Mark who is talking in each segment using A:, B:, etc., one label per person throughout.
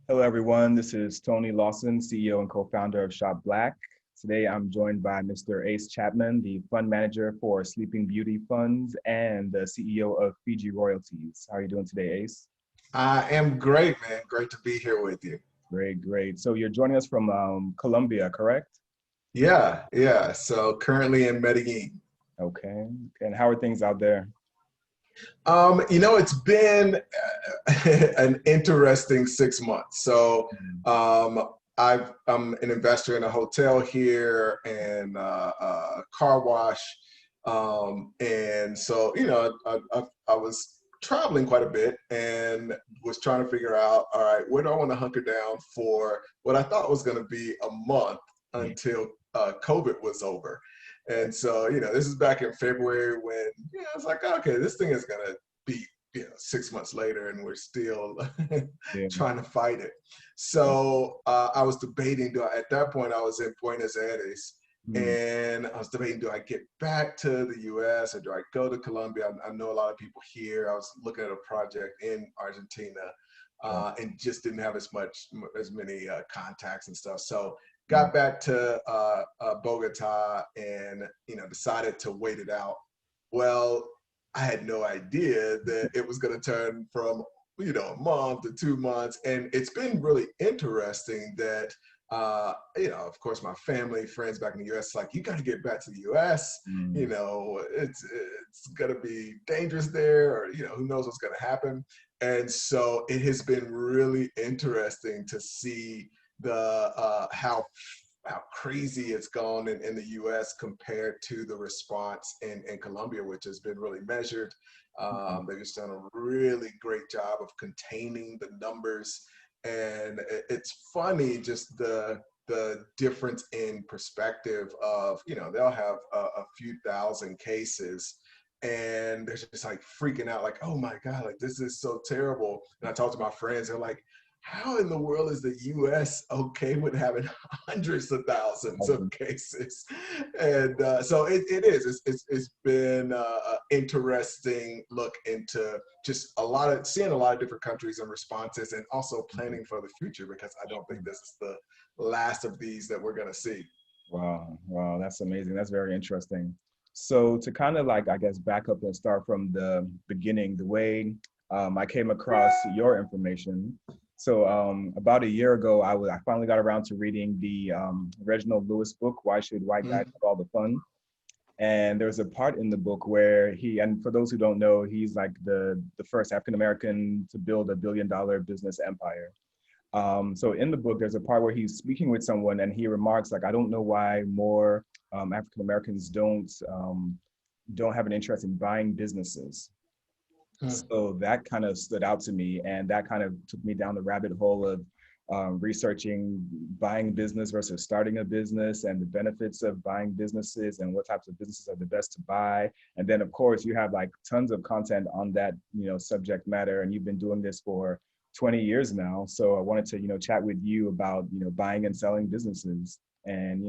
A: Hello, everyone. This is Tony Lawson, CEO and co-founder of Shoppe Black. Today, I'm joined by Mr. Ace Chapman, the fund manager for Sleeping Beauty Funds and the CEO of Fiji Royalties. How are you doing today, Ace?
B: I am great, man. Great to be here with you.
A: Great, great. So you're joining us from Colombia, correct?
B: Yeah. So currently in Medellin.
A: Okay. And how are things out there?
B: It's been an interesting 6 months. So I'm an investor in a hotel here and a car wash. And so, I was traveling quite a bit and was trying to figure out, all right, where do I want to hunker down for what I thought was going to be a month until COVID was over. And so, this is back in February when, it's like, okay, this thing is going to be, 6 months later and we're still
A: Yeah.
B: trying to fight it. So I was debating, at that point, I was in Buenos Aires and I was debating, do I get back to the US or do I go to Colombia? I know a lot of people here. I was looking at a project in Argentina and just didn't have as many contacts and stuff. So got back to Bogota and decided to wait it out. Well, I had no idea that it was going to turn from a month to 2 months, and it's been really interesting that of course, my family, friends back in the U.S. like, you got to get back to the U.S. It's going to be dangerous there, or who knows what's going to happen. And so it has been really interesting to see the how crazy it's gone in the U.S. compared to the response in Colombia, which has been really measured. They've just done a really great job of containing the numbers. And it's funny, just the difference in perspective of, they'll have a few thousand cases and they're just like freaking out, like, oh my God, like this is so terrible. And I talk to my friends, they're like, how in the world is the US okay with having hundreds of thousands of cases? And so it is. It's been an interesting look into just seeing a lot of different countries and responses, and also planning for the future, because I don't think this is the last of these that we're going to see.
A: Wow, that's amazing. That's very interesting. So to kind of like, I guess, back up and start from the beginning, the way I came across your information. So about a year ago, I finally got around to reading the Reginald Lewis book, Why Should White Guys Have All the Fun? And there's a part in the book where and for those who don't know, he's like the first African-American to build $1 billion business empire. So in the book, there's a part where he's speaking with someone and he remarks like, I don't know why more African-Americans don't have an interest in buying businesses. So that kind of stood out to me, and that kind of took me down the rabbit hole of researching buying business versus starting a business and the benefits of buying businesses and what types of businesses are the best to buy. And then of course you have like tons of content on that, subject matter, and you've been doing this for 20 years now. So I wanted to, chat with you about, buying and selling businesses, and,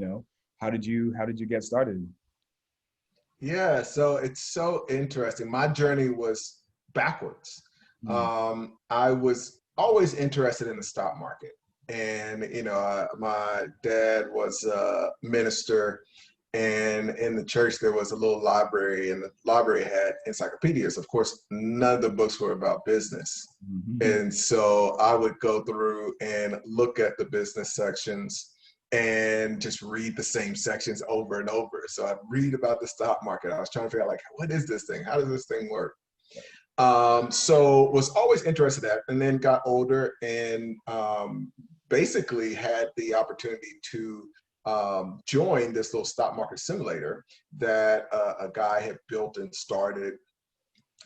A: how did you get started?
B: Yeah, so it's so interesting. My journey was backwards. I was always interested in the stock market. And, my dad was a minister, and in the church there was a little library, and the library had encyclopedias. Of course, none of the books were about business. And so I would go through and look at the business sections and just read the same sections over and over. So I'd read about the stock market. I was trying to figure out, like, what is this thing? How does this thing work? So was always interested in that, and then got older and basically had the opportunity to join this little stock market simulator that a guy had built and started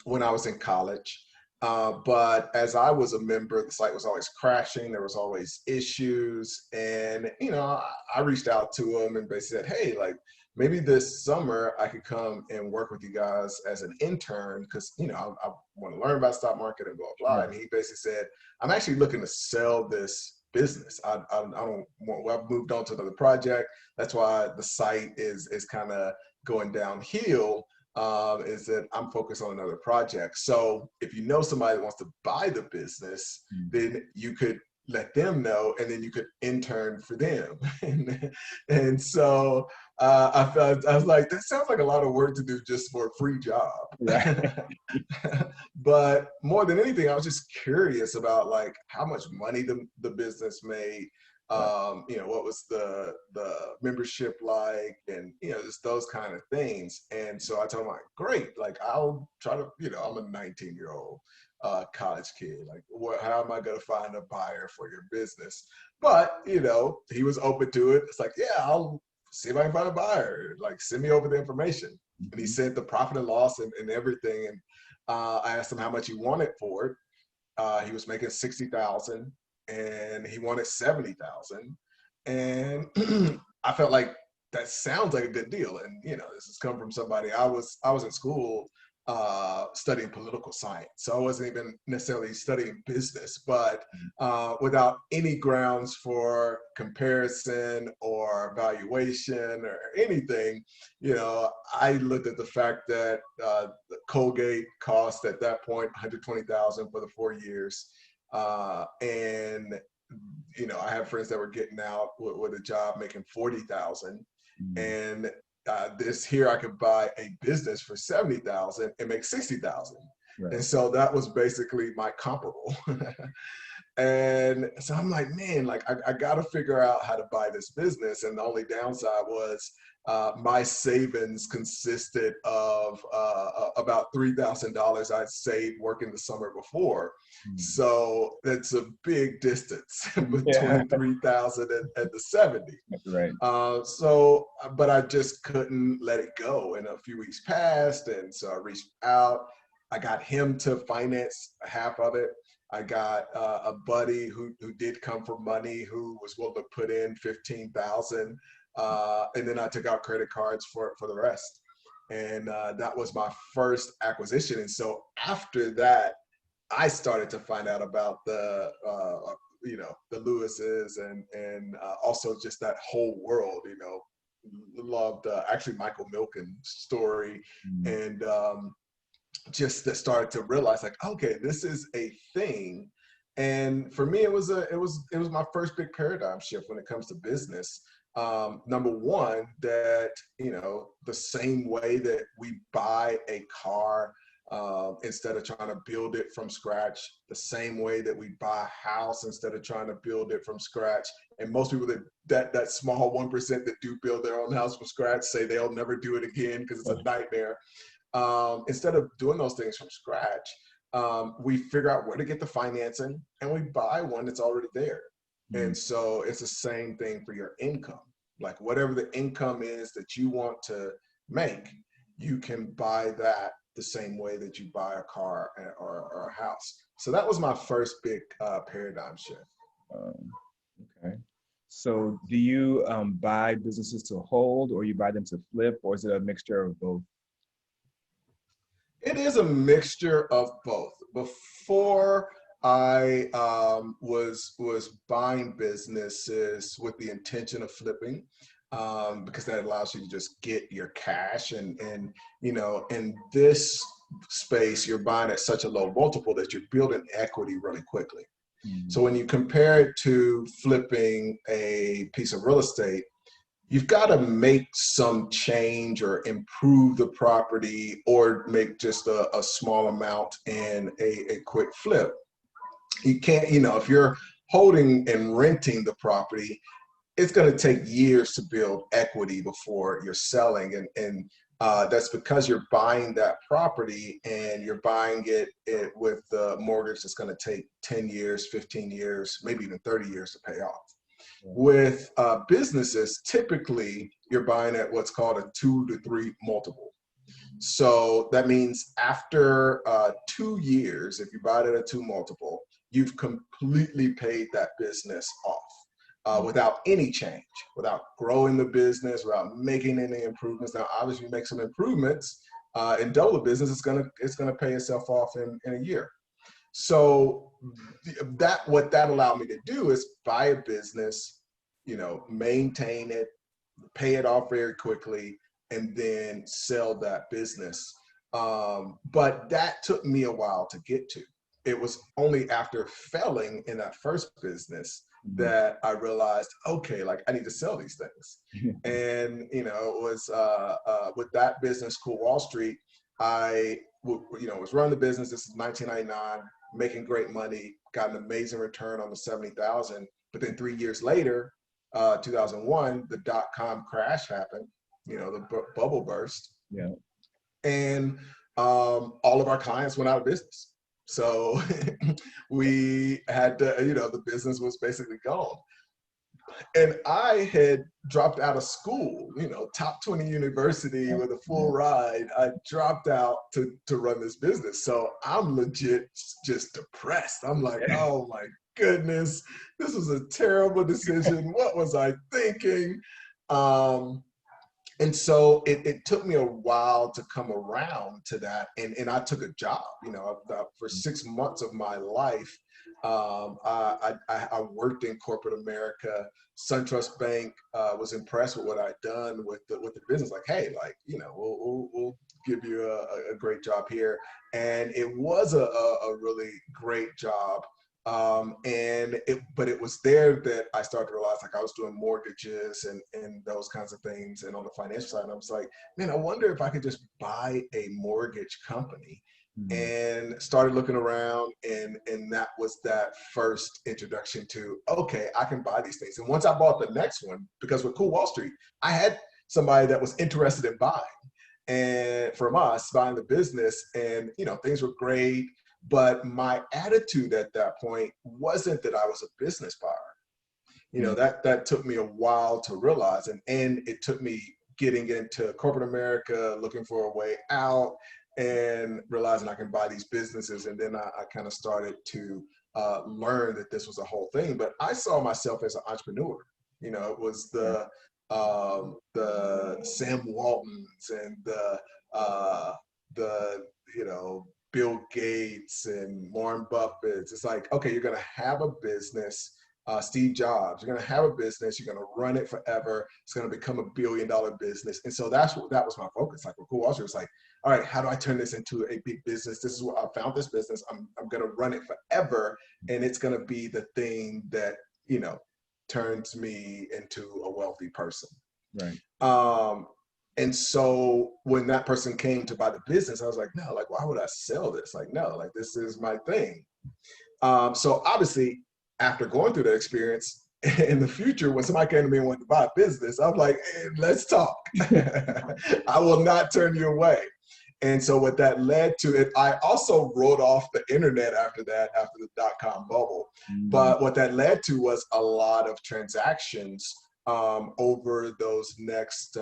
B: when I was in college. But as I was a member, the site was always crashing. There was always issues. And, I reached out to him and basically said, hey, like, maybe this summer I could come and work with you guys as an intern, because, I want to learn about stock market and blah, blah. And he basically said, I'm actually looking to sell this business. I don't want, well, I've moved on to another project. That's why the site is kind of going downhill. Is that I'm focused on another project. So if you know somebody that wants to buy the business, then you could let them know, and then you could intern for them. And so I was like, that sounds like a lot of work to do just for a free job.
A: Right.
B: But more than anything, I was just curious about like how much money the business made.
A: Right.
B: What was the membership like, and just those kind of things. And so I told him, like, great, like I'll try to, I'm a 19-year-old college kid. Like, how am I going to find a buyer for your business? But, he was open to it. It's like, yeah, I'll see if I can find a buyer. Like, send me over the information. And he sent the profit and loss and everything. And I asked him how much he wanted for it. He was making $60,000 and he wanted $70,000. And I felt like that sounds like a good deal. And, this has come from somebody. I was in school studying political science. So I wasn't even necessarily studying business, but without any grounds for comparison or valuation or anything, I looked at the fact that the Colgate cost at that point $120,000 for the 4 years. And I have friends that were getting out with a job making $40,000, and this here I could buy a business for $70,000 and make $60,000. Right. And so that was basically my comparable. And so I'm like, man, like I got to figure out how to buy this business. And the only downside was my savings consisted of about $3,000 I'd saved working the summer before. So that's a big distance between 3,000 and the 70.
A: Right.
B: But I just couldn't let it go. And a few weeks passed, and so I reached out. I got him to finance half of it. I got a buddy who did come for money, who was willing to put in $15,000. And then I took out credit cards for the rest. And that was my first acquisition. And so after that, I started to find out about the Lewises and also just that whole world, loved actually Michael Milken's story. And just that started to realize, like, okay, this is a thing. And for me, it was my first big paradigm shift when it comes to business. Number one, that the same way that we buy a car instead of trying to build it from scratch, the same way that we buy a house instead of trying to build it from scratch. And most people that small 1% that do build their own house from scratch say they'll never do it again because it's a nightmare. Instead of doing those things from scratch, we figure out where to get the financing and we buy one that's already there. And so it's the same thing for your income. Like whatever the income is that you want to make, you can buy that the same way that you buy a car or a house. So that was my first big paradigm shift.
A: Okay. So do you buy businesses to hold, or you buy them to flip, or is it a mixture of both?
B: It is a mixture of both. Before I was buying businesses with the intention of flipping, because that allows you to just get your cash, and in this space you're buying at such a low multiple that you're building equity really quickly. So when you compare it to flipping a piece of real estate, you've got to make some change or improve the property or make just a small amount in a quick flip. You can't, if you're holding and renting the property, it's going to take years to build equity before you're selling. And that's because you're buying that property and you're buying it with the mortgage that's going to take 10 years, 15 years, maybe even 30 years to pay off. With businesses, typically you're buying at what's called a 2 to 3 multiple. So that means after 2 years, if you buy it at a 2 multiple, you've completely paid that business off without any change, without growing the business, without making any improvements. Now, obviously, you make some improvements and double the business, it's gonna pay itself off in a year. So what that allowed me to do is buy a business, maintain it, pay it off very quickly, and then sell that business. But that took me a while to get to. it was only after failing in that first business that I realized, okay, like I need to sell these things. And, you know, it was with that business, Cool Wall Street, I, was running the business. This is 1999, making great money, got an amazing return on the 70,000. But then 3 years later, 2001, the dot-com crash happened, the bubble burst.
A: Yeah.
B: And all of our clients went out of business. So we had to, the business was basically gone. And I had dropped out of school, top 20 university with a full ride. I dropped out to run this business. So I'm legit just depressed. I'm like, oh my goodness, this was a terrible decision. What was I thinking? And so it took me a while to come around to that. And I took a job, for 6 months of my life. I worked in corporate America. SunTrust Bank was impressed with what I'd done with the business. Like, hey, like, we'll give you a great job here. And it was a really great job. But it was there that I started to realize, like, I was doing mortgages and those kinds of things. And on the financial side, I was like, man, I wonder if I could just buy a mortgage company. And started looking around, and that was that first introduction to, okay, I can buy these things. And once I bought the next one, because with Cool Wall Street, I had somebody that was interested in buying, and from us buying the business, and things were great. But my attitude at that point wasn't that I was a business buyer. That took me a while to realize, and it took me getting into corporate America, looking for a way out, and realizing I can buy these businesses. And then I kind of started to learn that this was a whole thing. But I saw myself as an entrepreneur. It was the Sam Waltons and the Bill Gates and Warren Buffett. It's like, okay, you're going to have a business. Steve Jobs, you're going to have a business. You're going to run it forever. It's going to become $1 billion business. And so that was my focus. Like with Cool Wall Street, it's like, all right, how do I turn this into a big business? This is what I found this business. I'm going to run it forever. And it's going to be the thing that, turns me into a wealthy person.
A: Right.
B: And so when that person came to buy the business, I was like, no, like, why would I sell this? Like, no, like, this is my thing. So obviously, after going through that experience, in the future, when somebody came to me and wanted to buy a business, I'm like, hey, let's talk. I will not turn you away. And so what that led to, it, I also wrote off the internet after that, after the dot-com bubble. But what that led to was a lot of transactions over those next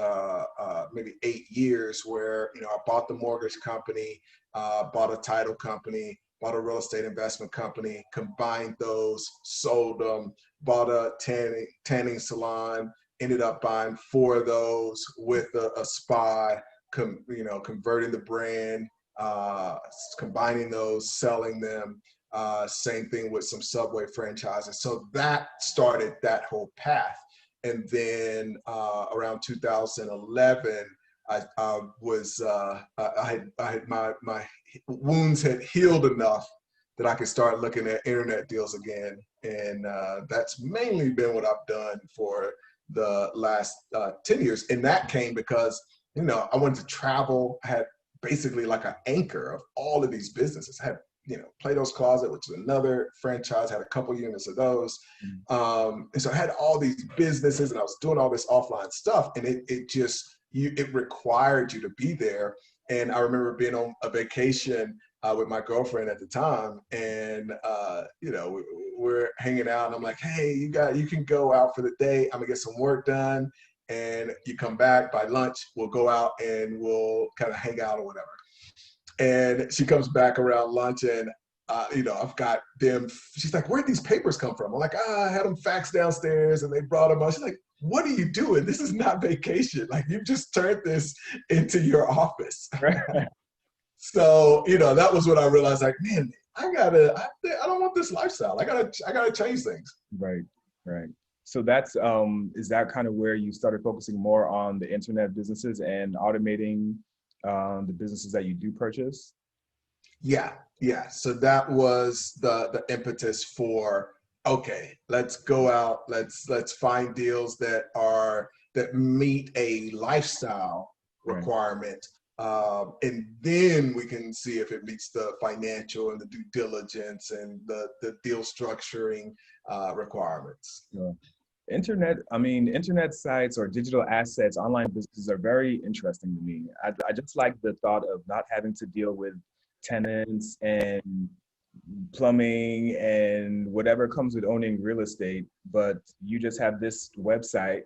B: maybe 8 years, where I bought the mortgage company, bought a title company, bought a real estate investment company, combined those, sold them, bought a tanning salon, ended up buying 4 of those with a spa, converting the brand, combining those, selling them. Same thing with some Subway franchises. So that started that whole path. And then around 2011, I had my wounds had healed enough that I could start looking at internet deals again. And that's mainly been what I've done for the last 10 years. And that came because, I wanted to travel. I had basically like an anchor of all of these businesses. I had, Plato's Closet, which is another franchise, had a couple units of those. And so I had all these businesses, and I was doing all this offline stuff, and it required you to be there. And I remember being on a vacation with my girlfriend at the time, and we're hanging out, and I'm like, hey, you can go out for the day. I'm gonna get some work done, and you come back by lunch. We'll go out and we'll kind of hang out or whatever. And she comes back around lunch, and I've got them. She's like, where'd these papers come from? I'm like, I had them faxed downstairs, and they brought them up. She's like, what are you doing? This is not vacation. Like, you just turned this into your office. So, that was when I realized, like, man, I don't want this lifestyle. I gotta change things.
A: Right. So that's, is that kind of where you started focusing more on the internet businesses and automating the businesses that you do purchase?
B: Yeah. Yeah, so that was the impetus for, okay, let's go out, let's find deals that meet a lifestyle
A: Right.
B: requirement, and then we can see if it meets the financial and the due diligence and the deal structuring requirements.
A: Yeah. Internet sites or digital assets, online businesses are very interesting to me. I just like the thought of not having to deal with tenants and plumbing and whatever comes with owning real estate, but you just have this website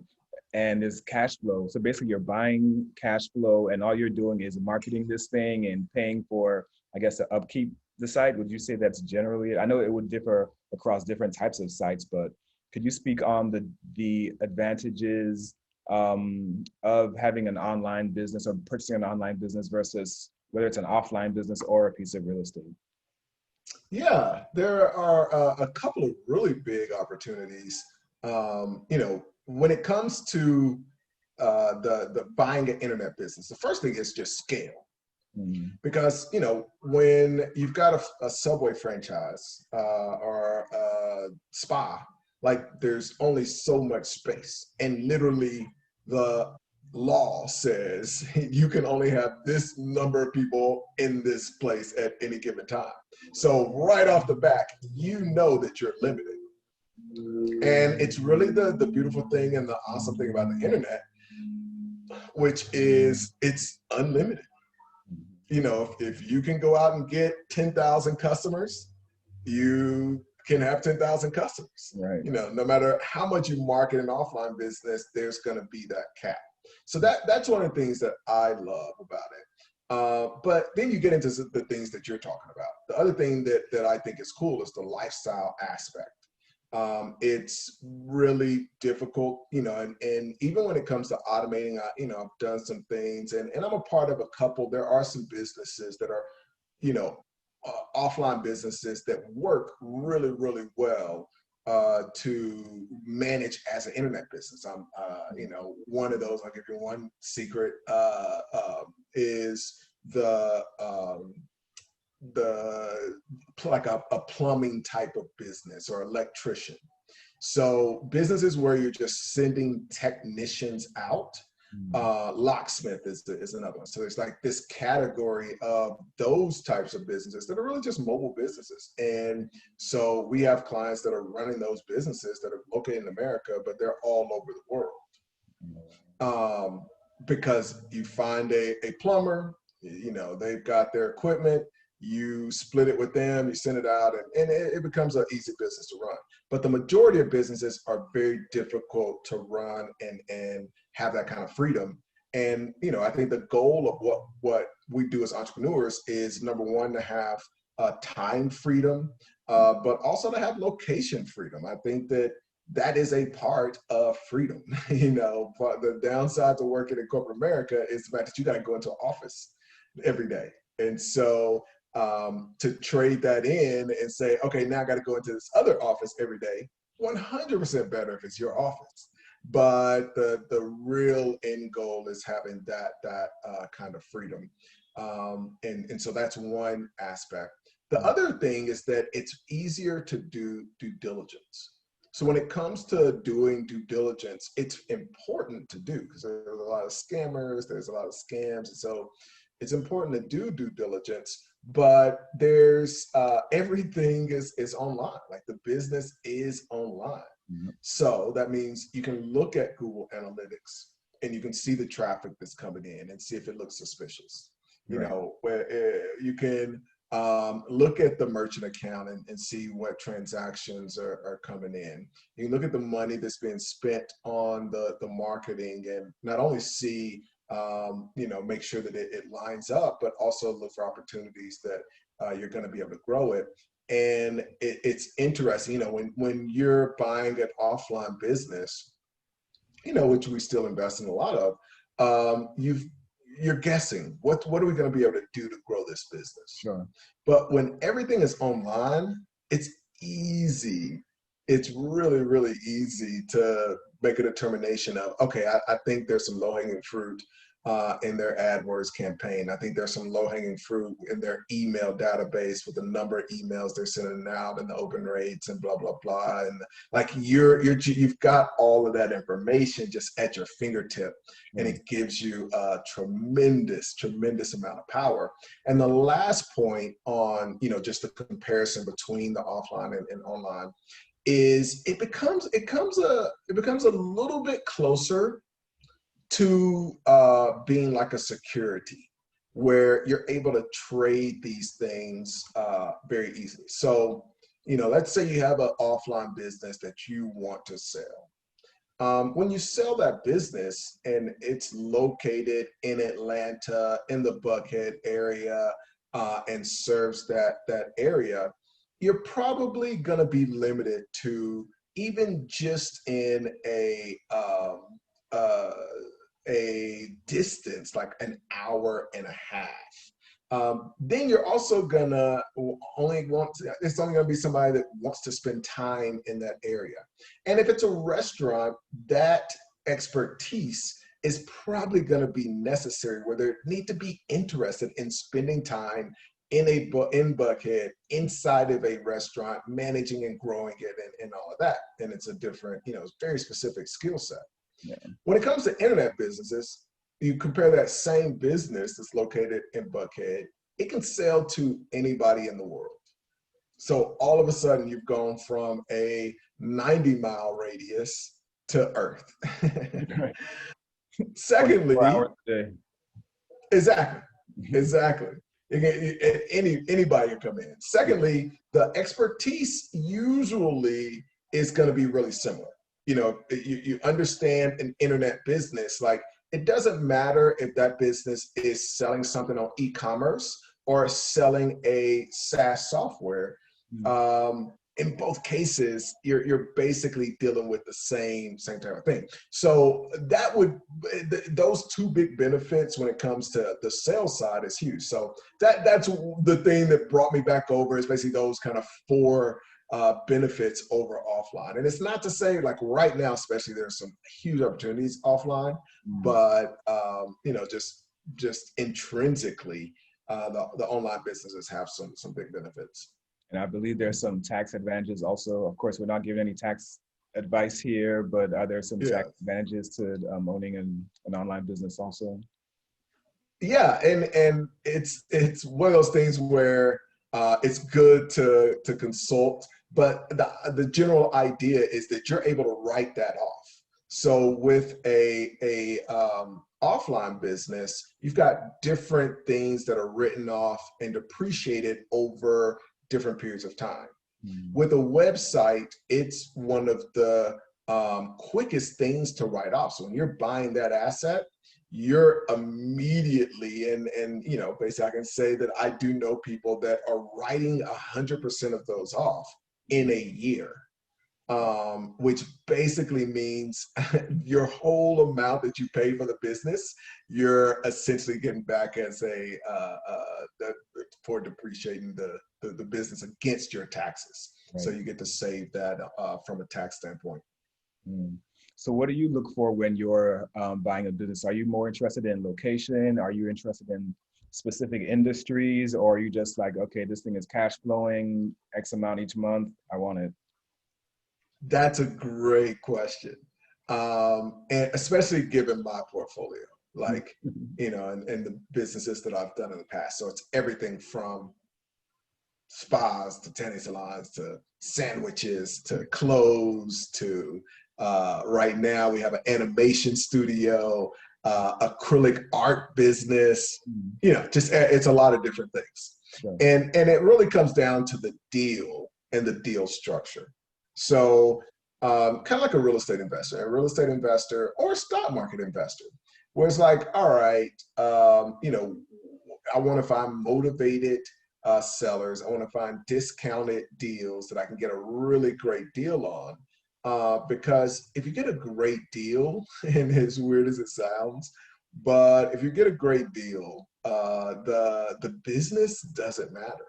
A: and there's cash flow. So basically you're buying cash flow and all you're doing is marketing this thing and paying for, I guess, the upkeep the site. Would you say that's generally, I know it would differ across different types of sites, but could you speak on the advantages of having an online business or purchasing an online business versus whether it's an offline business or a piece of real estate?
B: Yeah, there are a couple of really big opportunities. When it comes to the buying an internet business, the first thing is just scale.
A: Mm,
B: Because when you've got a Subway franchise or a spa, like there's only so much space, and literally the law says you can only have this number of people in this place at any given time. So right off the back, you know that you're limited. And it's really the beautiful thing and the awesome thing about the internet, which is it's unlimited. If you can go out and get 10,000 customers, you can have 10,000 customers.
A: right.
B: No matter how much you market an offline business, there's going to be that cap. So that's one of the things that I love about it. But then you get into the things that you're talking about. The other thing that I think is cool is the lifestyle aspect. It's really difficult, and even when it comes to automating, I've done some things and I'm a part of a couple. There are some businesses that are, you know, offline businesses that work really, really well to manage as an internet business. I'm, one of those, I'll give you one secret, is the like a plumbing type of business or electrician. So businesses where you're just sending technicians out, locksmith is another one. So there's like this category of those types of businesses that are really just mobile businesses. And so we have clients that are running those businesses that are located in America, but they're all over the world. Because you find a plumber, they've got their equipment, you split it with them, you send it out, and it becomes an easy business to run. But the majority of businesses are very difficult to run and have that kind of freedom. And I think the goal of what we do as entrepreneurs is, number one, to have time freedom, but also to have location freedom. I think that is a part of freedom. But the downside to working in corporate America is the fact that you got to go into an office every day. And so to trade that in and say, okay, now I got to go into this other office every day, 100% better if it's your office. But the real end goal is having that kind of freedom. And so that's one aspect. The other thing is that it's easier to do due diligence. So when it comes to doing due diligence, it's important to do because there's a lot of scammers, there's a lot of scams. And so it's important to do due diligence, but there's everything is online. Like the business is online. Mm-hmm. So that means you can look at Google Analytics and you can see the traffic that's coming in and see if it looks suspicious. Right. Where you can look at the merchant account and see what transactions are coming in. You can look at the money that's being spent on the marketing and not only see, make sure that it lines up, but also look for opportunities that you're going to be able to grow it. And it's interesting, when you're buying an offline business, which we still invest in a lot of, you're guessing what are we going to be able to do to grow this business. Sure. But when everything is online, it's easy. It's really, really easy to make a determination of, okay, I think there's some low-hanging fruit. in their AdWords campaign. I think there's some low-hanging fruit in their email database with the number of emails they're sending out and the open rates and blah, blah, blah. And like you've got all of that information just at your fingertip, and it gives you a tremendous, tremendous amount of power. And the last point on, just the comparison between the offline and online is it becomes a little bit closer to being like a security, where you're able to trade these things very easily. So, let's say you have an offline business that you want to sell. When you sell that business and it's located in Atlanta, in the Buckhead area, and serves that area, you're probably going to be limited to, even just in a distance, like an hour and a half. Then you're also gonna it's only gonna be somebody that wants to spend time in that area. And if it's a restaurant, that expertise is probably gonna be necessary, where they need to be interested in spending time in Buckhead, inside of a restaurant, managing and growing it and all of that. And it's a different, very specific skill set.
A: Yeah.
B: When it comes to internet businesses, you compare that same business that's located in Buckhead, it can sell to anybody in the world. So all of a sudden you've gone from a 90-mile radius to Earth. Secondly,
A: 24 hours a day.
B: Exactly. Anybody can come in. Secondly, the expertise usually is going to be really similar. You understand an internet business, like it doesn't matter if that business is selling something on e-commerce or selling a SaaS software. In both cases, you're basically dealing with the same type of thing. So those two big benefits when it comes to the sales side is huge. So that's the thing that brought me back over, is basically those kind of four benefits over offline. And it's not to say, like right now, especially, there's some huge opportunities offline, but just intrinsically, the online businesses have some big benefits.
A: And I believe there's some tax advantages also. Of course, we're not giving any tax advice here, but are there some tax advantages to owning an online business also?
B: Yeah, and it's one of those things where it's good to consult, but the general idea is that you're able to write that off. So with a offline business, you've got different things that are written off and depreciated over different periods of time. With a website, it's one of the quickest things to write off. So when you're buying that asset, you're immediately, and basically I can say that I do know people that are writing 100% of those off in a year, which basically means your whole amount that you pay for the business, you're essentially getting back as for depreciating the business against your taxes. Right. So you get to save that from a tax standpoint.
A: So what do you look for when you're buying a business? Are you more interested in location? Are you interested in specific industries? Or are you just like, okay, this thing is cash flowing X amount each month, I want it?
B: That's a great question. And especially given my portfolio, like, and the businesses that I've done in the past. So it's everything from spas to tanning salons to sandwiches to clothes to right now we have an animation studio, acrylic art business, just it's a lot of different things. Sure. And it really comes down to the deal and the deal structure. So kind of like a real estate investor or a stock market investor, where it's like, all right, I want to find motivated sellers. I want to find discounted deals that I can get a really great deal on. Because if you get a great deal, and as weird as it sounds, but if you get a great deal, the business doesn't matter.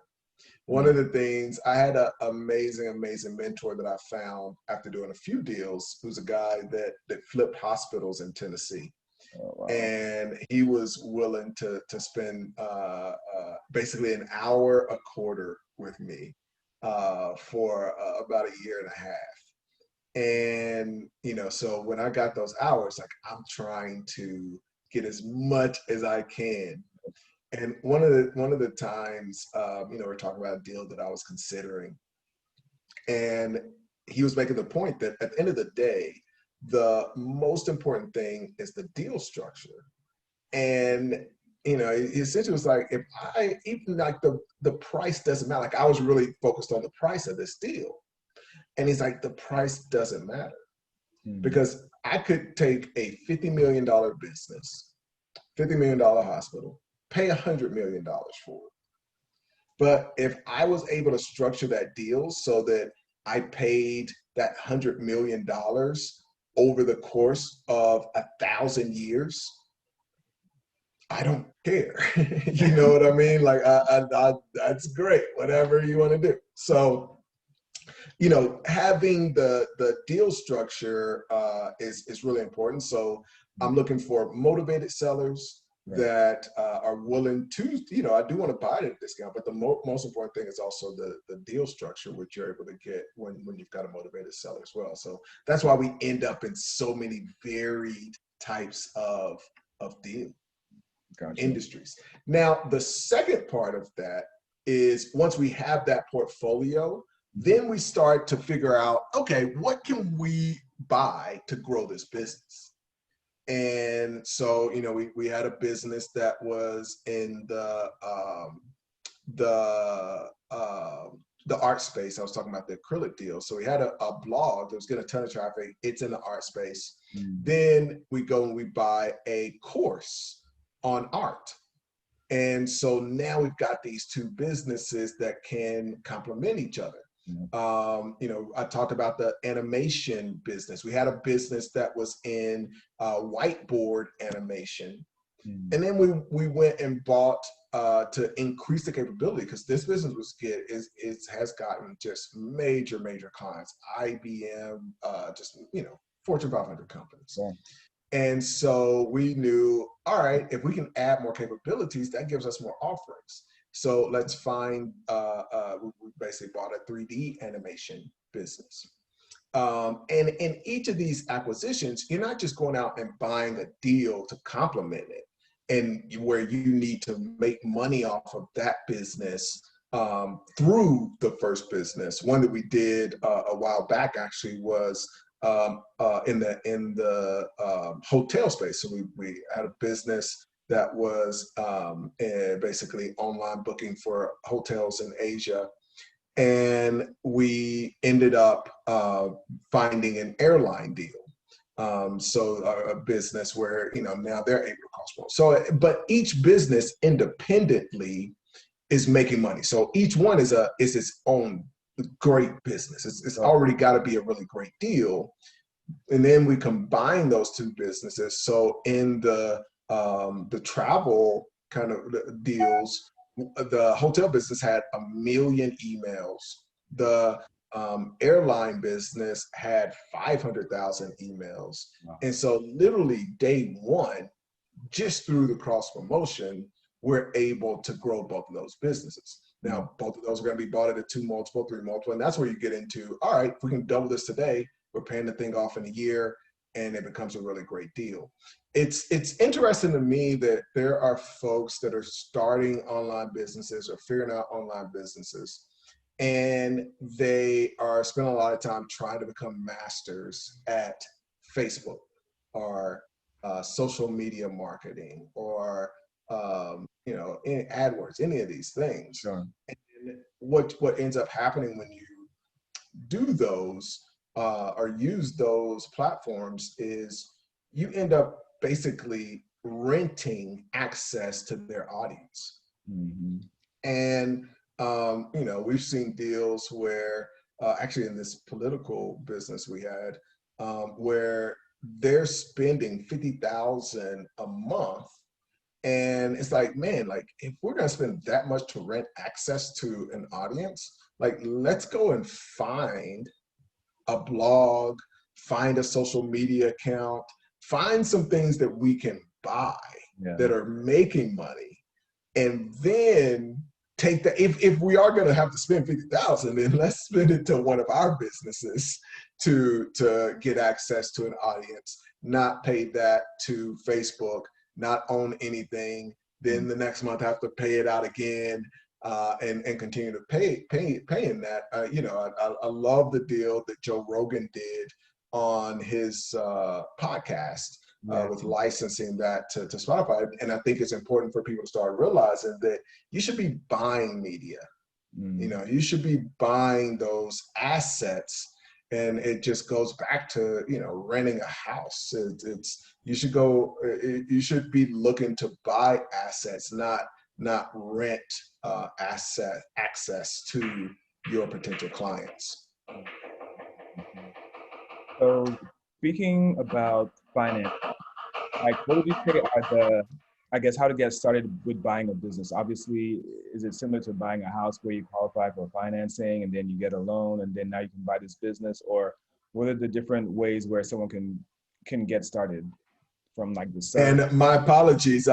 B: One of the things, I had an amazing mentor that I found after doing a few deals, who's a guy that flipped hospitals in Tennessee.
A: Oh, wow.
B: And he was willing to spend basically an hour a quarter with me for about a year and a half. And, you know, so when I got those hours, like I'm trying to get as much as I can. And one of the times, you know, we're talking about a deal that I was considering, and he was making the point that at the end of the day, the most important thing is the deal structure. And you know, he essentially was like, if I even like the price doesn't matter. Like I was really focused on the price of this deal, and he's like, the price doesn't matter because I could take a $50 million business, $50 million hospital, pay $100 million for it. But if I was able to structure that deal so that I paid that $100 million over the course of 1,000 years, I don't care. You know what I mean? Like, that's great, whatever you want to do. So, you know, having the deal structure is really important. So I'm looking for motivated sellers that are willing to, you know, I do want to buy it at a discount, but the most important thing is also the deal structure, which you're able to get when you've got a motivated seller as well. So that's why we end up in so many varied types of deal industries. Now, the second part of that is once we have that portfolio, then we start to figure out, okay, what can we buy to grow this business? And so, you know, we had a business that was in the art space. I was talking about the acrylic deal. So we had a blog that was getting a ton of traffic. It's in the art space. Then we go and we buy a course on art. And so now we've got these two businesses that can complement each other. You know, I talked about the animation business. We had a business that was in whiteboard animation. And then we went and bought to increase the capability, because this business has gotten just major clients, IBM, just, you know, Fortune 500 companies. And so we knew, all right, if we can add more capabilities, that gives us more offerings. So let's find, we basically bought a 3D animation business. And in each of these acquisitions, you're not just going out and buying a deal to complement it, and where you need to make money off of that business through the first business. One that we did a while back actually was in the hotel space. So we had a business that was basically online booking for hotels in Asia. And we ended up finding an airline deal. So a business where, you know, now they're able to cross promote. So, but each business independently is making money. So each one is its own great business. It's already got to be a really great deal. And then we combine those two businesses. So in the travel kind of deals, the hotel business had 1 million emails. The airline business had 500,000 emails. And so literally day one, just through the cross promotion, we're able to grow both of those businesses. Now, both of those are going to be bought at a 2 multiple, 3 multiple, and that's where you get into, all right, if we can double this today, we're paying the thing off in a year, and it becomes a really great deal. It's interesting to me that there are folks that are starting online businesses or figuring out online businesses, and they are spending a lot of time trying to become masters at Facebook or social media marketing or you know, in AdWords, any of these things. And what ends up happening when you do those or use those platforms is you end up basically renting access to their audience. And you know, we've seen deals where actually in this political business we had where they're spending $50,000 a month. And it's like, man, like if we're gonna spend that much to rent access to an audience, like let's go and find a blog, find a social media account, find some things that we can buy that are making money, and then take that. If we are going to have to spend 50,000, then let's spend it to one of our businesses to get access to an audience, not pay that to Facebook, not own anything. Then the next month have to pay it out again, and continue to paying that. I love the deal that Joe Rogan did on his podcast with licensing that to Spotify. And I think it's important for people to start realizing that you should be buying media. You should be buying those assets. And it just goes back to, renting a house. You should be looking to buy assets, not rent access to your potential clients.
A: So speaking about finance, like what would you say are how to get started with buying a business? Obviously, is it similar to buying a house where you qualify for financing and then you get a loan and then now you can buy this business? Or what are the different ways where someone can get started from like the seller?
B: And my apologies,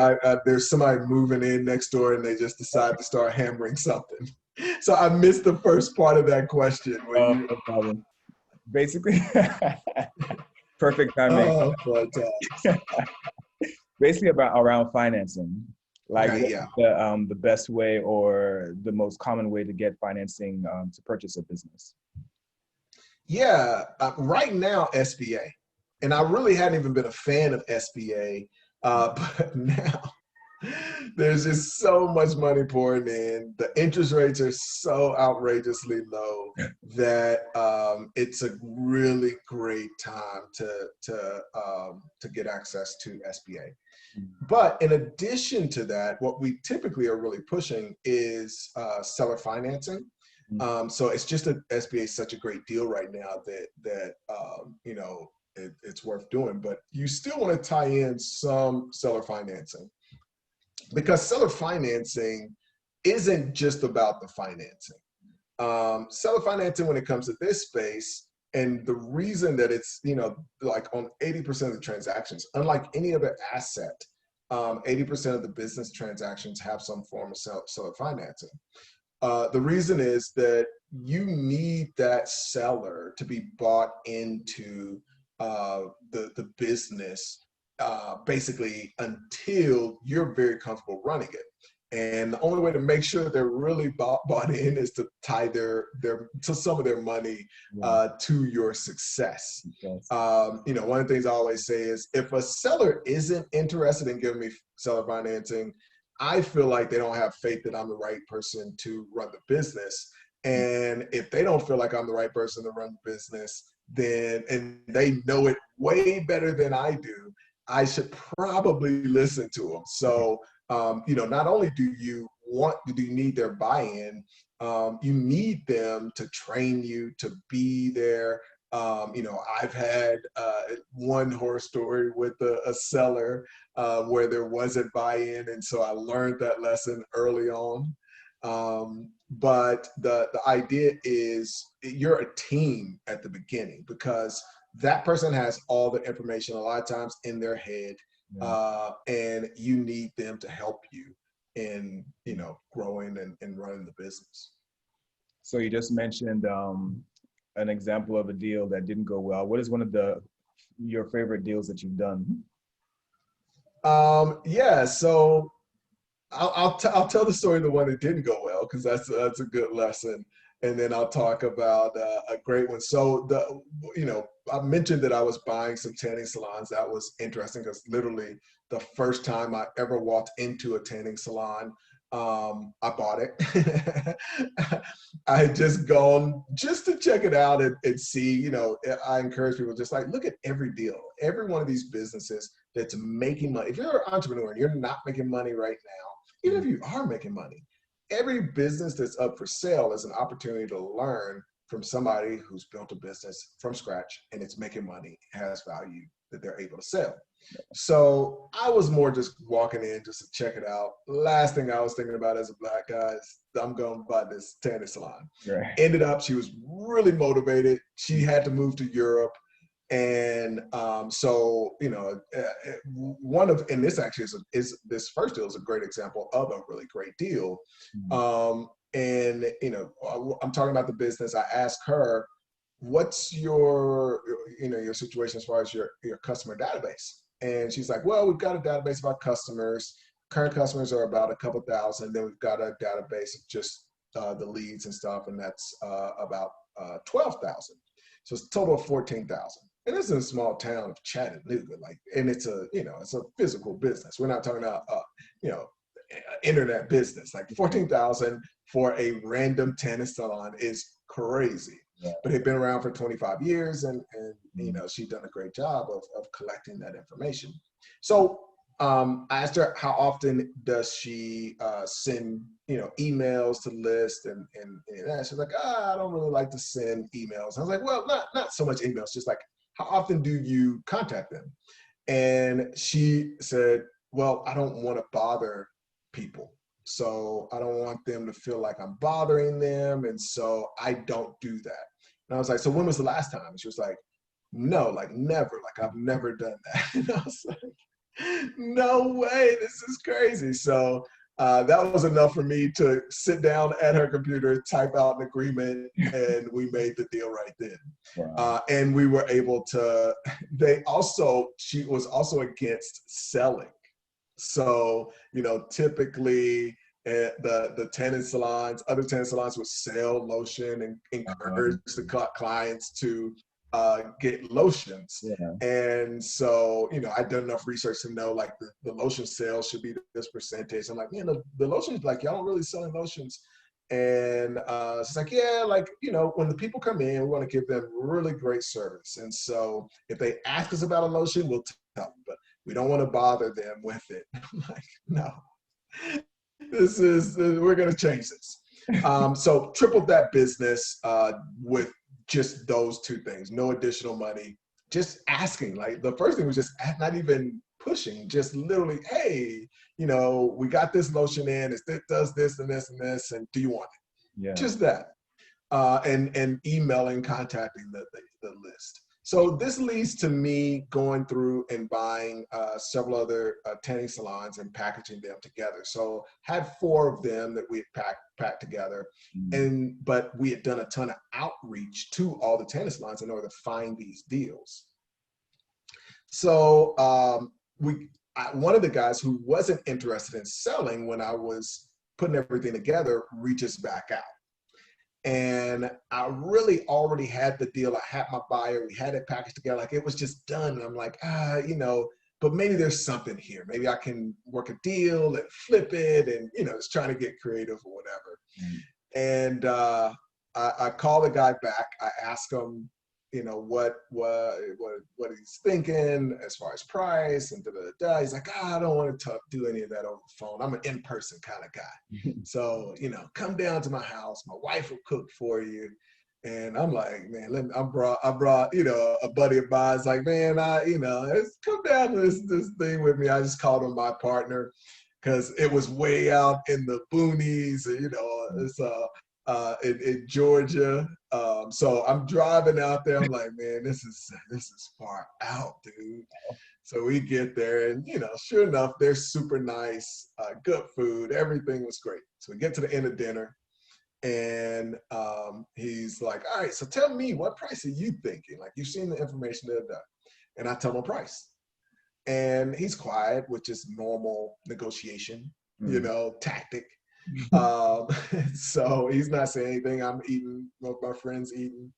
B: there's somebody moving in next door and they just decided to start hammering something. So I missed the first part of that question.
A: No problem. Basically, perfect timing. Basically around financing, like the best way or the most common way to get financing to purchase a business.
B: Right now, SBA. And I really hadn't even been a fan of SBA, but now there's just so much money pouring in. The interest rates are so outrageously low that it's a really great time to get access to SBA. But in addition to that, what we typically are really pushing is seller financing. So it's just that SBA is such a great deal right now that it's worth doing. But you still want to tie in some seller financing, because seller financing isn't just about the financing. Seller financing, when it comes to this space, and the reason that it's, like on 80% of the transactions, unlike any other asset, 80% of the business transactions have some form of seller financing. The reason is that you need that seller to be bought into the business, basically until you're very comfortable running it. And the only way to make sure they're really bought in is to tie some of their money to your success.
A: Yes.
B: One of the things I always say is, if a seller isn't interested in giving me seller financing, I feel like they don't have faith that I'm the right person to run the business. And if they don't feel like I'm the right person to run the business, and they know it way better than I do, I should probably listen to them. So, not only do you need their buy-in, you need them to train you, to be there. I've had one horror story with a seller where there wasn't buy-in, and so I learned that lesson early on. But the idea is you're a team at the beginning, because that person has all the information a lot of times in their head, and you need them to help you in, growing and running the business.
A: So you just mentioned an example of a deal that didn't go well. What is one of your favorite deals that you've done?
B: So I'll tell the story of the one that didn't go well, because that's a good lesson, and then I'll talk about a great one. So I mentioned that I was buying some tanning salons. That was interesting, because literally the first time I ever walked into a tanning salon, I bought it. I had just gone just to check it out and see. I encourage people, just like, look at every deal, every one of these businesses that's making money. If you're an entrepreneur and you're not making money right now, even if you are making money, every business that's up for sale is an opportunity to learn from somebody who's built a business from scratch and it's making money, has value that they're able to sell. So I was more just walking in just to check it out. Last thing I was thinking about as a Black guy is, I'm going to buy this tanning salon. Right. Ended up, she was really motivated. She had to move to Europe. And so, you know, and this actually is this first deal is a great example of a really great deal. And, you know, I'm talking about the business. I asked her, what's your, you know, your situation as far as your customer database? And she's like, well, we've got a database of our customers. Current customers are about a couple thousand. Then we've got a database of just the leads and stuff, and that's about 12,000. So it's a total of 14,000. And it's in a small town of Chattanooga, like, and it's a, you know, it's a physical business. We're not talking about, you know, internet business. Like 14,000 for a random tennis salon is crazy. Yeah. But they've been around for 25 years, and you know, she's done a great job of collecting that information. So I asked her, how often does she send, you know, emails to list and she's like, I don't really like to send emails. I was like, well, not so much emails, just like, how often do you contact them? And she said, well, I don't want to bother people. So I don't want them to feel like I'm bothering them. And so I don't do that. And I was like, so when was the last time? And she was like, no, like never, like I've never done that. And I was like, no way, this is crazy. So that was enough for me to sit down at her computer, type out an agreement, and we made the deal right then. Wow. And we were able to, she was also against selling. So, you know, typically the tennis salons, other tennis salons would sell lotion and encourage the clients to get lotions. Yeah. And so, you know, I'd done enough research to know like the lotion sales should be this percentage. I'm like, man, the lotions, like, y'all don't really selling lotions. And it's like, yeah, like, you know, when the people come in, we want to give them really great service. And so if they ask us about a lotion, we'll tell them, but we don't want to bother them with it. I'm like, no, we're going to change this. So tripled that business with just those two things, no additional money, just asking. Like the first thing was just not even pushing, just literally, hey, you know, we got this lotion in, it does this and this and this, and do you want it? Yeah. Just that. And emailing, contacting the list. So this leads to me going through and buying several other tanning salons and packaging them together. So had 4 of them that we had packed together, but we had done a ton of outreach to all the tanning salons in order to find these deals. So one of the guys who wasn't interested in selling when I was putting everything together reaches back out. And I really already had the deal. I had my buyer, we had it packaged together, like it was just done. And I'm like, you know, but maybe there's something here. Maybe I can work a deal and flip it, and, you know, just trying to get creative or whatever. And I call the guy back. I ask him, you know, what he's thinking as far as price and da-da-da-da. He's like, I don't want to do any of that over the phone. I'm an in-person kind of guy. So, you know, come down to my house. My wife will cook for you. And I'm like, man, I brought, you know, a buddy of mine's like, man, you know, let's come down to this thing with me. I just called him my partner because it was way out in the boonies, and, you know, it's in Georgia. So I'm driving out there. I'm like, man, this is far out, dude. So we get there, and, you know, sure enough, they're super nice, good food. Everything was great. So we get to the end of dinner, and he's like, all right, so tell me, what price are you thinking? Like, you've seen the information that I've done. And I tell him a price. And he's quiet, which is normal negotiation, you know, tactic. So he's not saying anything. I'm eating, both my friends eating.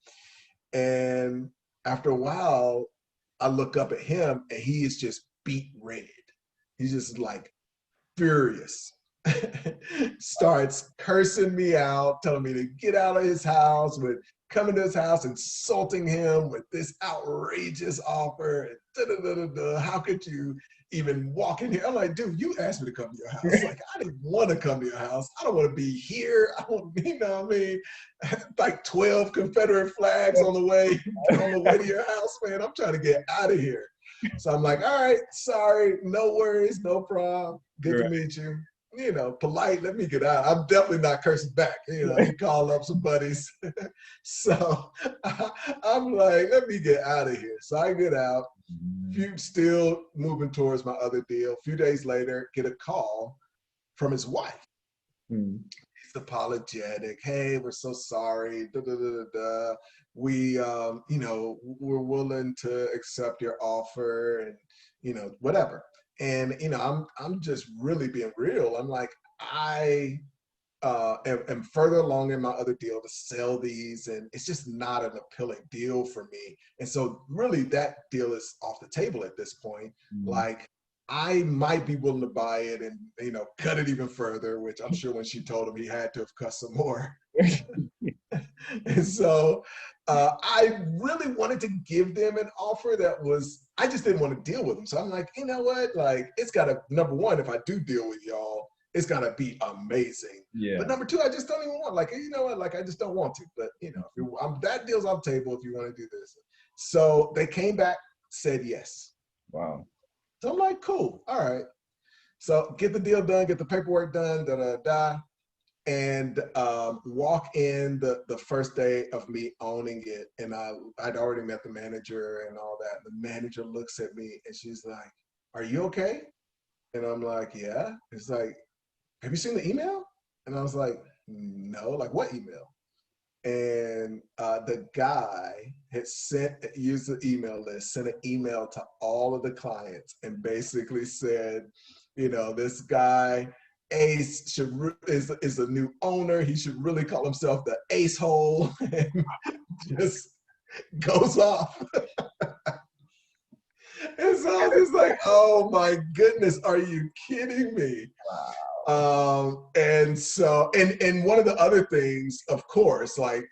B: And after a while, I look up at him, and he is just beet red. He's just like furious. Starts cursing me out, telling me to get out of his house, with coming to his house, insulting him with this outrageous offer. How could you even walk in here? I'm like, dude, you asked me to come to your house. Like, I didn't want to come to your house. I don't want to be here. I don't, you know what I mean? Like 12 Confederate flags on the way to your house, man. I'm trying to get out of here. So I'm like, all right, sorry, no worries, no problem. Good to meet you. you know, polite, let me get out. I'm definitely not cursing back. You know, he called up some buddies. So I'm like, let me get out of here. So I get out, still moving towards my other deal. A few days later, get a call from his wife.
A: Mm.
B: He's apologetic. Hey, we're so sorry. Da, da, da, da, da. We, you know, we're willing to accept your offer and, you know, whatever. And, you know, I'm just really being real. I'm like, I am further along in my other deal to sell these, and it's just not an appealing deal for me. And so really that deal is off the table at this point. Like, I might be willing to buy it and, you know, cut it even further, which I'm sure when she told him, he had to have cut some more. And so I really wanted to give them an offer that was, I just didn't want to deal with them. So I'm like, you know what? Like, it's got to, number one, if I do deal with y'all, it's got to be amazing.
A: Yeah.
B: But number two, I just don't even want, like, you know what? Like, I just don't want to. But, you know, that deal's off the table if you want to do this. So they came back, said yes.
A: Wow.
B: So I'm like, cool, all right. So get the deal done, get the paperwork done, da da da, and walk in the first day of me owning it. And I'd already met the manager and all that. The manager looks at me and she's like, "Are you okay?" And I'm like, "Yeah." It's like, "Have you seen the email?" And I was like, "No." Like, what email? And the guy had used the email list, sent an email to all of the clients and basically said, you know, this guy, Ace, is a new owner. He should really call himself the Ace Hole, and just goes off. And so I was just like, oh my goodness, are you kidding me?
A: Wow.
B: And so, and one of the other things, of course, like,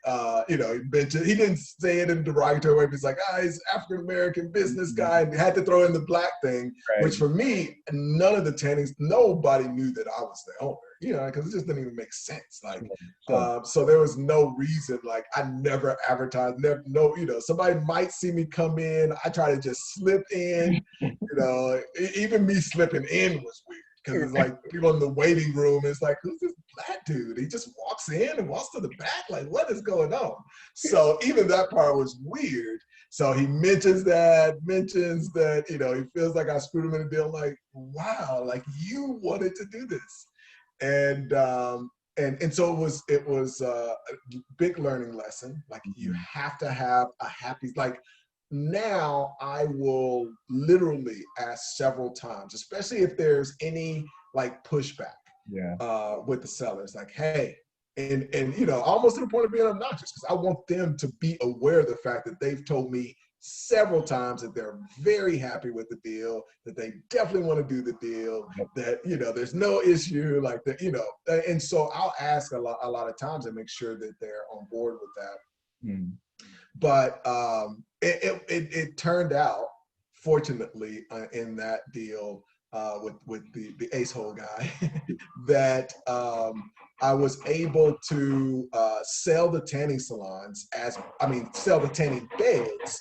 B: you know, he mentioned, he didn't say it in a derogatory way, but he's like, he's African-American business guy, and had to throw in the black thing,
A: Right.
B: which for me, none of the tannings, nobody knew that I was the owner, you know, because it just didn't even make sense. Like, so there was no reason, like, I never advertised, no, you know, somebody might see me come in, I try to just slip in, you know, even me slipping in was weird. Because it's like people in the waiting room, it's like, who's this black dude? He just walks in and walks to the back. Like, what is going on? So even that part was weird. So he mentions that, you know, he feels like I screwed him in a deal. Like, wow, like you wanted to do this. And so it was a big learning lesson. Like, you have to have a happy, like, now I will literally ask several times, especially if there's any like pushback with the sellers, like, hey, and you know, almost to the point of being obnoxious, because I want them to be aware of the fact that they've told me several times that they're very happy with the deal, that they definitely want to do the deal, that, you know, there's no issue, like that, you know, and so I'll ask a lot of times and make sure that they're on board with that. But it turned out, fortunately, in that deal with the Ace Hole guy, that I was able to sell the tanning salons sell the tanning beds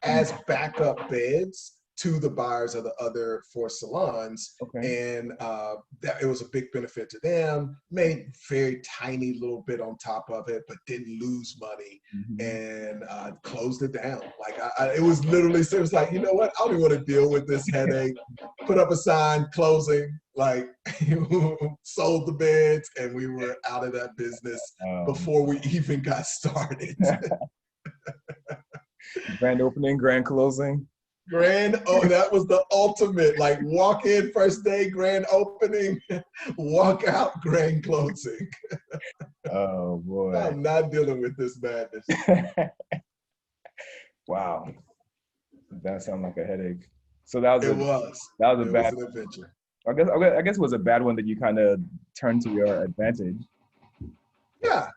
B: as backup beds to the buyers of the other 4 salons. Okay. And that it was a big benefit to them, made very tiny little bit on top of it, but didn't lose money, and closed it down. Like, it was literally, it was like, you know what? I don't even want to deal with this headache. Put up a sign, closing, like, sold the beds, and we were out of that business before we even got started.
A: Grand opening, grand closing.
B: That was the ultimate, like, walk in first day, grand opening, walk out, grand closing.
A: Oh boy.
B: I'm not dealing with this madness.
A: Wow. That sounds like a headache. So that was a bad
B: an adventure.
A: I guess it was a bad one that you kind of turned to your advantage.
B: Yeah.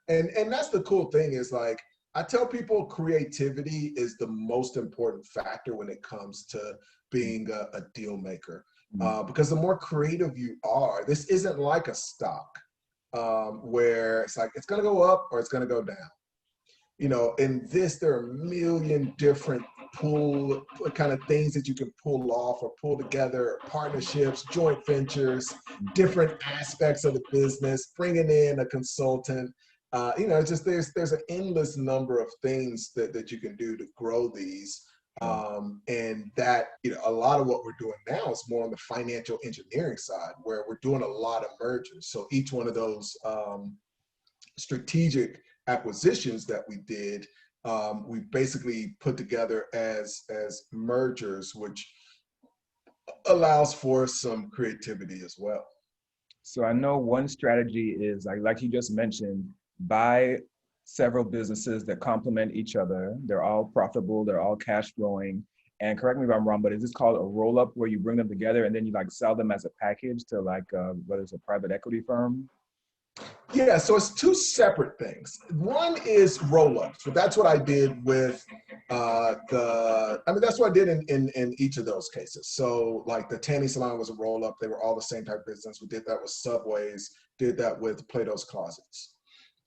B: And that's the cool thing, is like, I tell people creativity is the most important factor when it comes to being a deal maker. Because the more creative you are, this isn't like a stock where it's like, it's gonna go up or it's gonna go down. You know, in this, there are a million different pull kind of things that you can pull off or pull together, partnerships, joint ventures, different aspects of the business, bringing in a consultant. Just there's an endless number of things that you can do to grow these. And that, a lot of what we're doing now is more on the financial engineering side, where we're doing a lot of mergers. So each one of those strategic acquisitions that we did, we basically put together as mergers, which allows for some creativity as well.
A: So I know one strategy is like you just mentioned, buy several businesses that complement each other. They're all profitable, they're all cash flowing. And correct me if I'm wrong, but is this called a roll up, where you bring them together and then you like sell them as a package to like whether it's a private equity firm?
B: Yeah, so it's two separate things. One is roll-ups. So that's what I did with that's what I did in each of those cases. So like the tanning salon was a roll-up. They were all the same type of business. We did that with Subways, did that with Plato's Closets.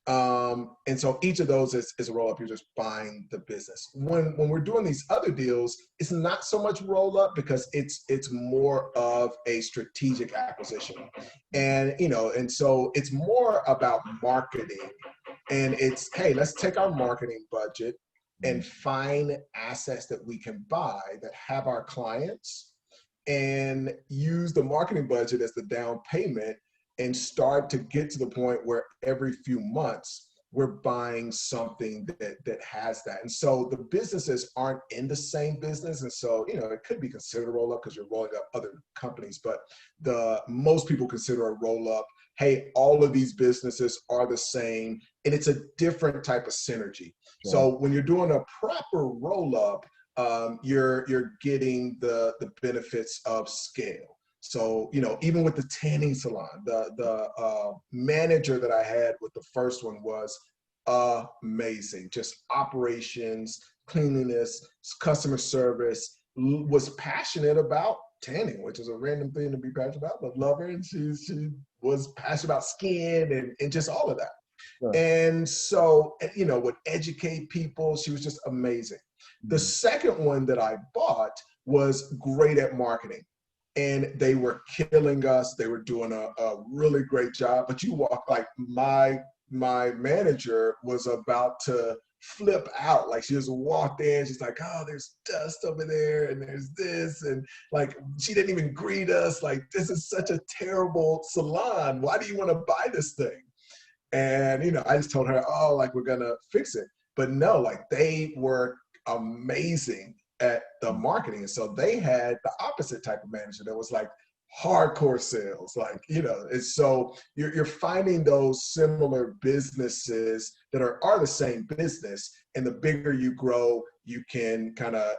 B: And so each of those is a roll up. You're just buying the business. When we're doing these other deals, it's not so much roll up, because it's more of a strategic acquisition. And so it's more about marketing. And it's, hey, let's take our marketing budget and find assets that we can buy that have our clients, and use the marketing budget as the down payment, and start to get to the point where every few months we're buying something that has that. And so the businesses aren't in the same business. And so, it could be considered a roll up because you're rolling up other companies, but most people consider a roll up, hey, all of these businesses are the same, and it's a different type of synergy. Sure. So when you're doing a proper roll up, you're getting the benefits of scale. So, even with the tanning salon, the manager that I had with the first one was amazing. Just operations, cleanliness, customer service, was passionate about tanning, which is a random thing to be passionate about, but love her. And she was passionate about skin and just all of that. Sure. And so, would educate people. She was just amazing. Mm-hmm. The second one that I bought was great at marketing. And they were killing us. They were doing a really great job. But you walk, like my manager was about to flip out. Like she just walked in. She's like, oh, there's dust over there, and there's this, and like she didn't even greet us. Like, this is such a terrible salon. Why do you want to buy this thing? And I just told her, oh, like we're gonna fix it. But no, like they were amazing at the marketing. And so they had the opposite type of manager that was like hardcore sales, like, and so you're finding those similar businesses that are the same business. And the bigger you grow, you can kind of,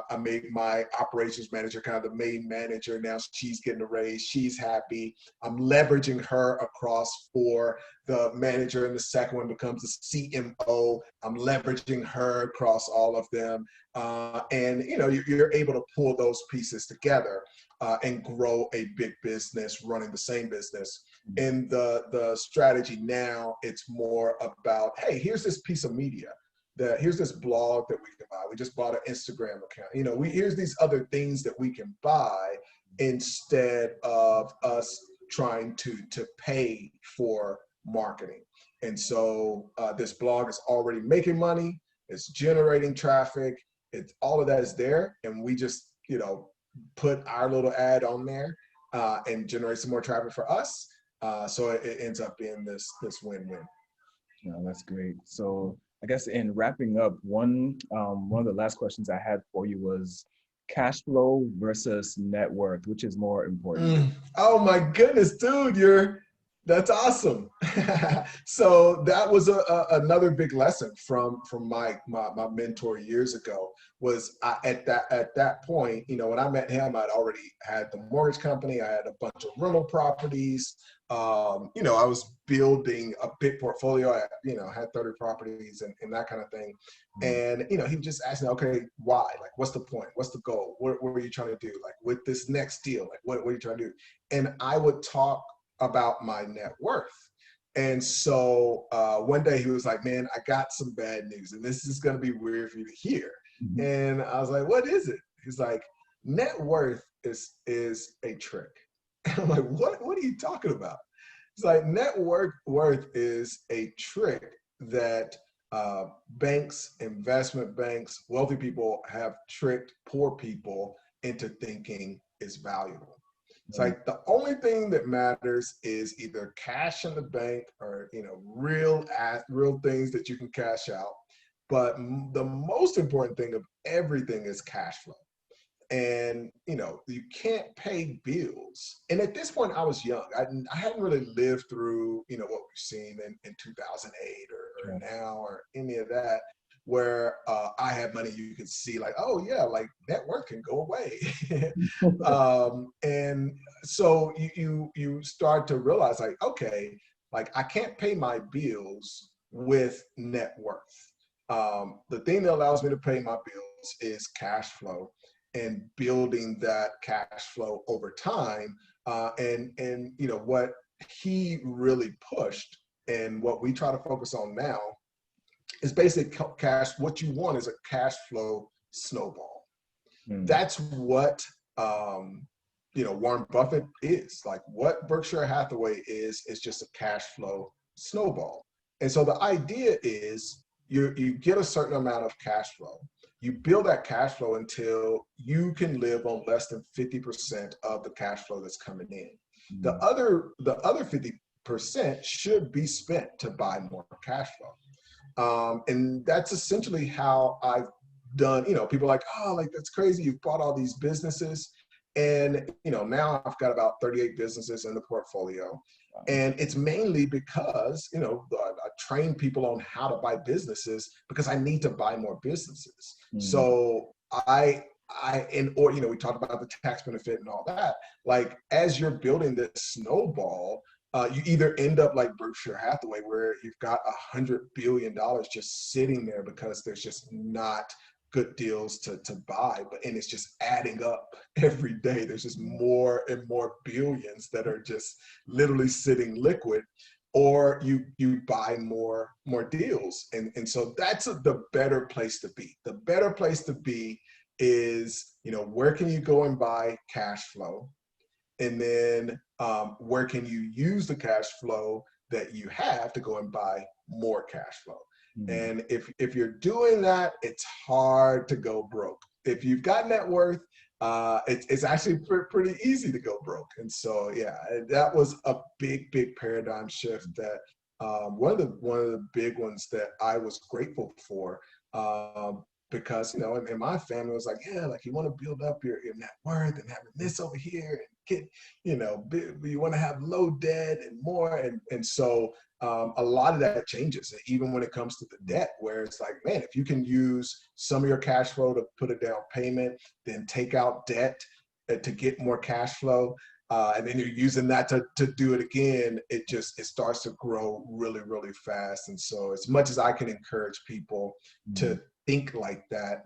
B: I made my operations manager kind of the main manager. Now she's getting a raise. She's happy. I'm leveraging her across for the manager, and the second one becomes the CMO. I'm leveraging her across all of them. And you're able to pull those pieces together and grow a big business running the same business. In the strategy now, it's more about, hey, here's this piece of media. Here's this blog that we can buy. We just bought an Instagram account. Here's these other things that we can buy instead of us trying to pay for marketing. And so this blog is already making money. It's generating traffic. All of that is there. And we just, put our little ad on there and generate some more traffic for us. So it ends up being this win-win.
A: Yeah, that's great. So I guess in wrapping up, one of the last questions I had for you was cash flow versus net worth, which is more important?
B: Oh my goodness, dude, that's awesome. So that was another big lesson from my mentor years ago. Was at that point, when I met him, I'd already had the mortgage company. I had a bunch of rental properties. I was building a big portfolio. I had 30 properties and that kind of thing. And he was just asking, okay, why? Like, what's the point? What's the goal? What are you trying to do? Like with this next deal, like what are you trying to do? And I would talk about my net worth. And so one day he was like, man, I got some bad news, and this is going to be weird for you to hear.
A: Mhm.
B: And I was like, what is it? He's like, net worth is a trick. And I'm like, what are you talking about? It's like worth is a trick that banks, investment banks, wealthy people have tricked poor people into thinking is valuable. It's
A: Right.
B: like the only thing that matters is either cash in the bank or real things that you can cash out. But the most important thing of everything is cash flow. And you can't pay bills. And at this point I was young. I hadn't really lived through what we've seen in 2008 or
A: Sure.
B: now or any of that, where I had money you could see like, oh yeah, like net worth can go away. And so you start to realize like, okay, like I can't pay my bills with net worth. The thing that allows me to pay my bills is cash flow and building that cash flow over time. And what he really pushed and what we try to focus on now is basic cash. What you want is a cash flow snowball.
A: Mm.
B: That's what Warren Buffett is. Like what Berkshire Hathaway is just a cash flow snowball. And so the idea is you get a certain amount of cash flow. You build that cash flow until you can live on less than 50% of the cash flow that's coming in. The
A: Mm.
B: other 50% should be spent to buy more cash flow. And that's essentially how I've done. People are like, oh, like that's crazy. You've bought all these businesses. And, now I've got about 38 businesses in the portfolio.
A: Wow.
B: And it's mainly because, I train people on how to buy businesses because I need to buy more businesses.
A: Mm.
B: So we talked about the tax benefit and all that. Like, as you're building this snowball, you either end up like Berkshire Hathaway, where you've got $100 billion just sitting there because there's just not good deals to buy, and it's just adding up every day. There's just more and more billions that are just literally sitting liquid, or you buy more deals, and so that's the better place to be. The better place to be is where can you go and buy cash flow, and then where can you use the cash flow that you have to go and buy more cash flow.
A: Mm.
B: And if you're doing that, it's hard to go broke. If you've got net worth, it's actually pretty easy to go broke. And so, yeah, that was a big paradigm shift that one of the big ones that I was grateful for. Because in my family, it was like, yeah, like you want to build up your net worth and having this over here and get, you want to have low debt and more, and so a lot of that changes, even when it comes to the debt, where it's like, man, if you can use some of your cash flow to put a down payment, then take out debt to get more cash flow, and then you're using that to do it again, it starts to grow really fast. And so as much as I can encourage people
A: Mm.
B: to think like that,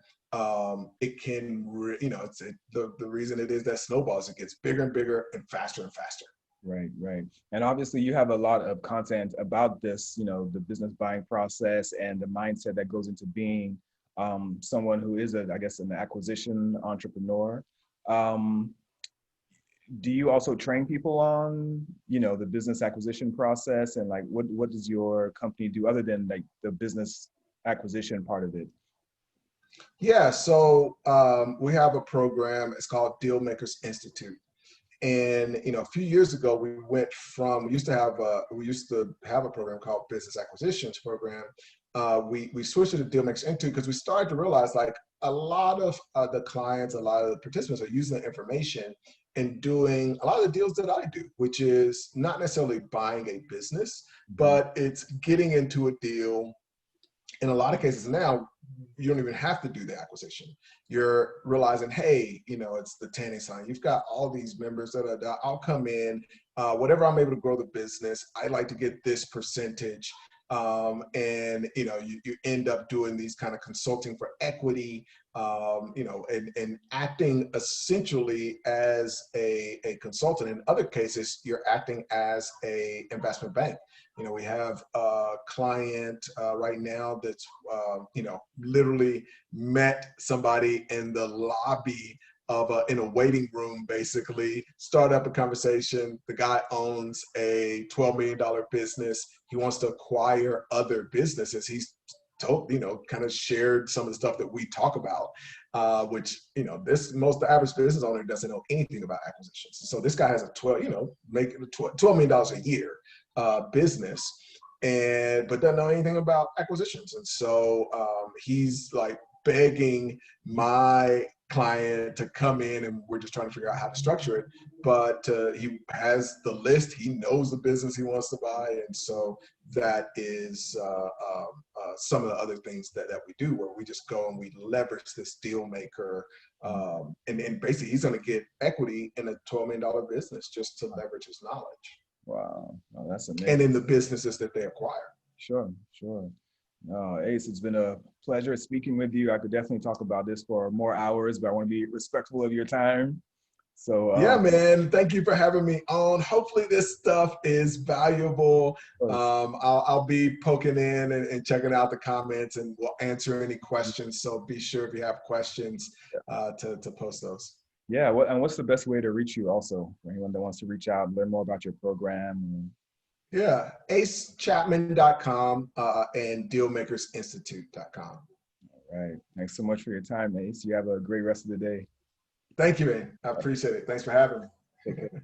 B: it can, the reason it is that snowballs, it gets bigger and bigger and faster and faster.
A: Right, right. And obviously you have a lot of content about this, the business buying process and the mindset that goes into being someone who is I guess, an acquisition entrepreneur. Um, do you also train people on, the business acquisition process, and like what does your company do other than like the business acquisition part of it?
B: Yeah, so we have a program. It's called Deal Makers Institute. And a few years ago, we used to have a program called Business Acquisitions Program. We switched to the Deal Makers Institute because we started to realize like a lot of the clients, a lot of the participants are using the information and doing a lot of the deals that I do, which is not necessarily buying a business,
A: Mhm.
B: but it's getting into a deal. In a lot of cases now, you don't even have to do the acquisition. You're realizing, hey, it's the tanning sign. You've got all these members that I'll come in, whatever I'm able to grow the business. I like to get this percentage. And you end up doing these kind of consulting for equity, and acting essentially as a consultant. In other cases, you're acting as a investment bank. We have a client right now that's literally met somebody in the lobby of in a waiting room, basically start up a conversation. The guy owns a $12 million business. He wants to acquire other businesses. He's told, kind of shared some of the stuff that we talk about, which, the average business owner doesn't know anything about acquisitions. So this guy has a making $12 million a year business, but doesn't know anything about acquisitions. And so he's like begging my client to come in, and we're just trying to figure out how to structure it. But he has the list. He knows the business he wants to buy, and so that is some of the other things that we do, where we just go and we leverage this deal maker, and basically he's going to get equity in a $12 million business just to leverage his knowledge.
A: Wow, oh, that's amazing.
B: And in the businesses that they acquire.
A: Sure. No, Ace, it's been a pleasure speaking with you. I could definitely talk about this for more hours, but I want to be respectful of your time. So
B: yeah, man, thank you for having me on. Hopefully this stuff is valuable. I'll be poking in and checking out the comments, and we'll answer any questions. So be sure, if you have questions, to post those.
A: Yeah, and what's the best way to reach you also, for anyone that wants to reach out and learn more about your program?
B: Yeah, acechapman.com and dealmakersinstitute.com.
A: All right. Thanks so much for your time, Ace. You have a great rest of the day.
B: Thank you, man. I appreciate it. Thanks for having me.
A: Take care.